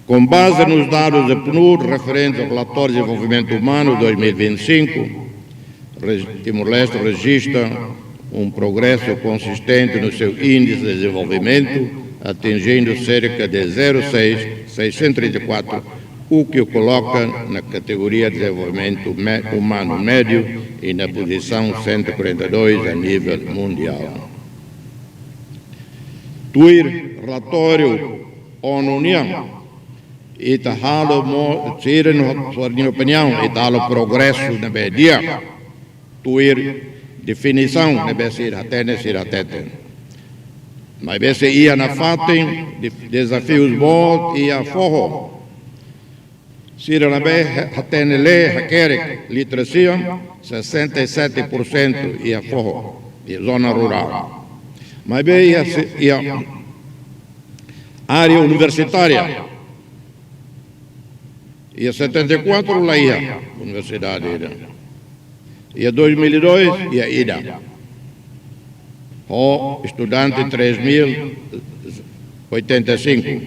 Com base nos dados da PNUD referentes ao relatório de desenvolvimento humano 2025, Timor-Leste registra um progresso consistente no seu índice de desenvolvimento, atingindo cerca de 0,634, o que o coloca na categoria de desenvolvimento humano médio e na posição 142 a nível mundial. Tuir relatório ONU-União e tahalo sua opinião e tahalo progresso na media tuir definição na besir hatene sir hatete mas bese ia na fatem desafios bons e a forro sir na be hatene le hakerek literacia 67% e a forro e zona rural mas be ia área universitária e a 74 lá ia universidade e a 2002 ia ida o estudante 3.085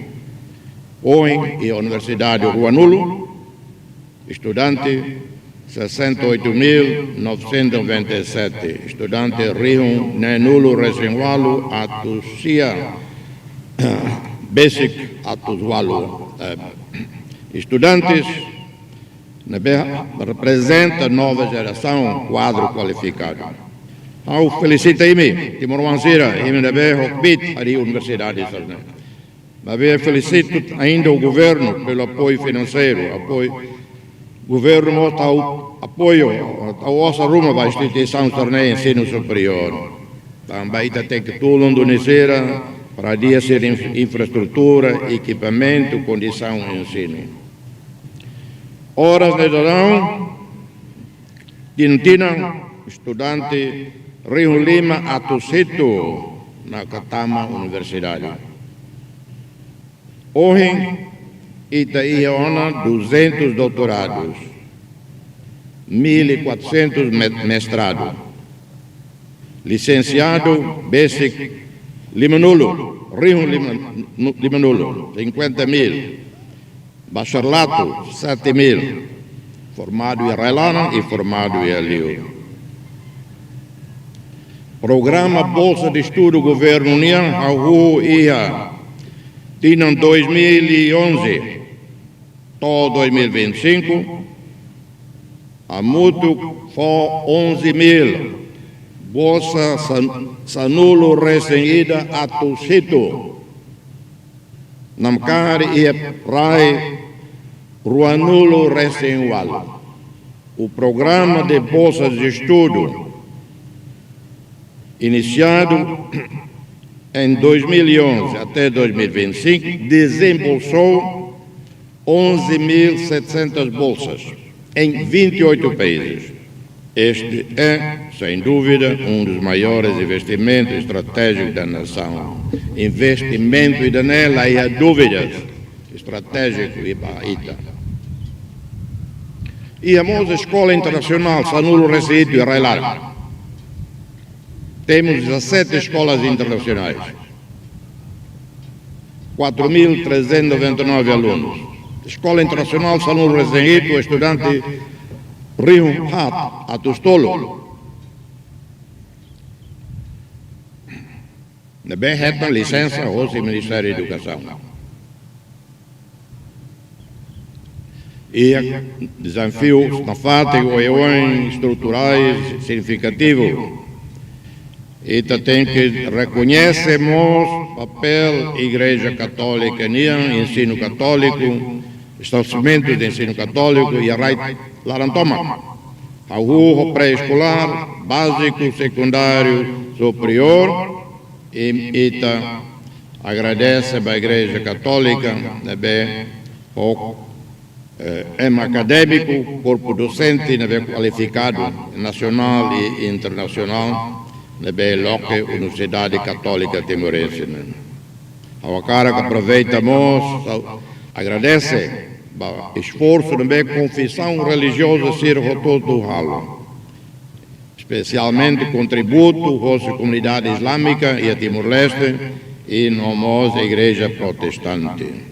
hoje e a universidade Ruanulo estudante 68.997 estudante Rio Nenulo Resenwalo Atusia Basic Atuzualo estudantes representa a nova geração quadro qualificado. Eu felicito-me, Timor-Leste, e me hokbit a universidade. Mas felicito ainda o governo pelo apoio financeiro, o governo mostra apoio à nossa ruma para a instituição de ensino superior. Também tem que tudo indonecer para dia ser infraestrutura, equipamento, condição de ensino. Horas de verão, Tintina, estudante Rio Lima, Atucito, na Catama Universidade. Hoje, Itaiona, 200 doutorados, 1.400 mestrados. Licenciado Basic Limanulo, Rio Limanulo, 50.000. Bacharelato, 7.000, formado em Railana e formado em Aliu. Programa Bolsa de Estudo Governo União, ao ia, tinham 2011, todo 2025, a mútuo foi 11.000, Bolsa Sanulo recém-ida a Tucito, Namkar e Rai Ruanulo Resenwalo. O programa de bolsas de estudo, iniciado em 2011 até 2025, desembolsou 11.700 bolsas em 28 países. Este é, sem dúvida, um dos maiores investimentos estratégicos da nação. Investimento e nela e a dúvidas estratégico e baita. E a nossa escola internacional Sanulo Recife e Railar. Temos 17 escolas internacionais, 4.399 alunos. Escola Internacional Sanulo Recife, estudante Rio Hat, Atustolo. Bem reta licença ou Ministério da Educação. E desafios na fática e estruturais significativos. E tem que reconhecermos o papel da Igreja Católica, ensino católico, estabelecimento de ensino católico e a Larantoma. O pré-escolar, básico, secundário, superior. E agradece à Igreja Católica, o acadêmico, corpo docente qualificado, nacional e internacional, na Universidade Católica Timorense. A cara que aproveitamos, agradece o esforço da confissão religiosa ser todo ralo. Especialmente contributo à comunidade islâmica e a Timor-Leste e a nossa igreja protestante.